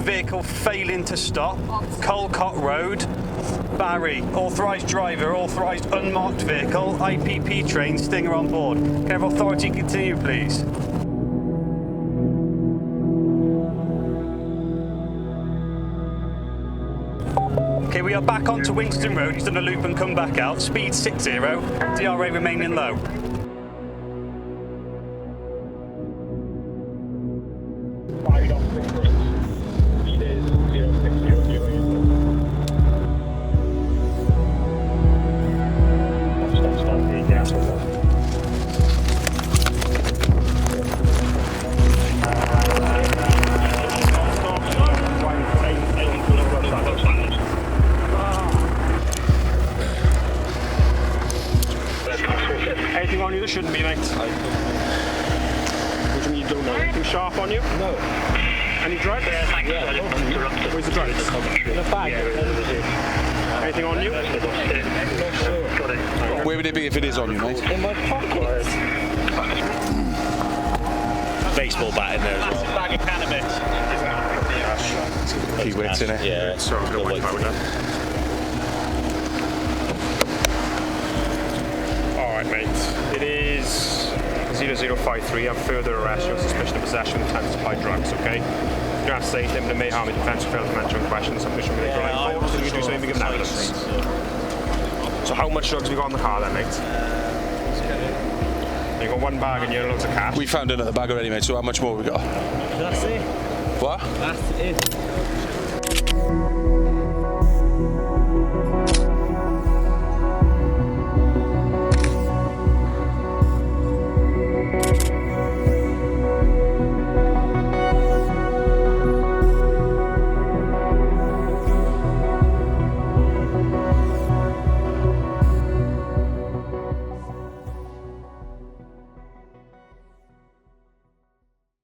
vehicle failing to stop. Colcott Road. Barry, authorised driver, authorised unmarked vehicle, IPP train, Stinger on board. Can I have authority continue, please? Okay, we are back onto Winston Road. He's done a loop and come back out. Speed 60, DRA remaining low. Anything on you that shouldn't be, mate? What do you mean you don't know? Anything sharp on you? No. Any drugs? Yeah. Where's the drugs? In the bag. Yeah. Anything on you? Where would it be if it is on you, mate? In my pocket. Baseball bat in there as well. Bag of cannabis. Key wits in it. Yeah. So I'm going to wait that. Alright, mate. It is 0053. I'm further arrest you on suspicion of possession with intent to supply drugs, okay? You have to say anything that may harm your defence or fail to mention questions. Submission will be drive forward, so you can do something given evidence. So how much drugs have you got in the car then, mate? You got one bag and you have loads of cash. We found another bag already, mate, so how much more have we got? That's it. What? That's it.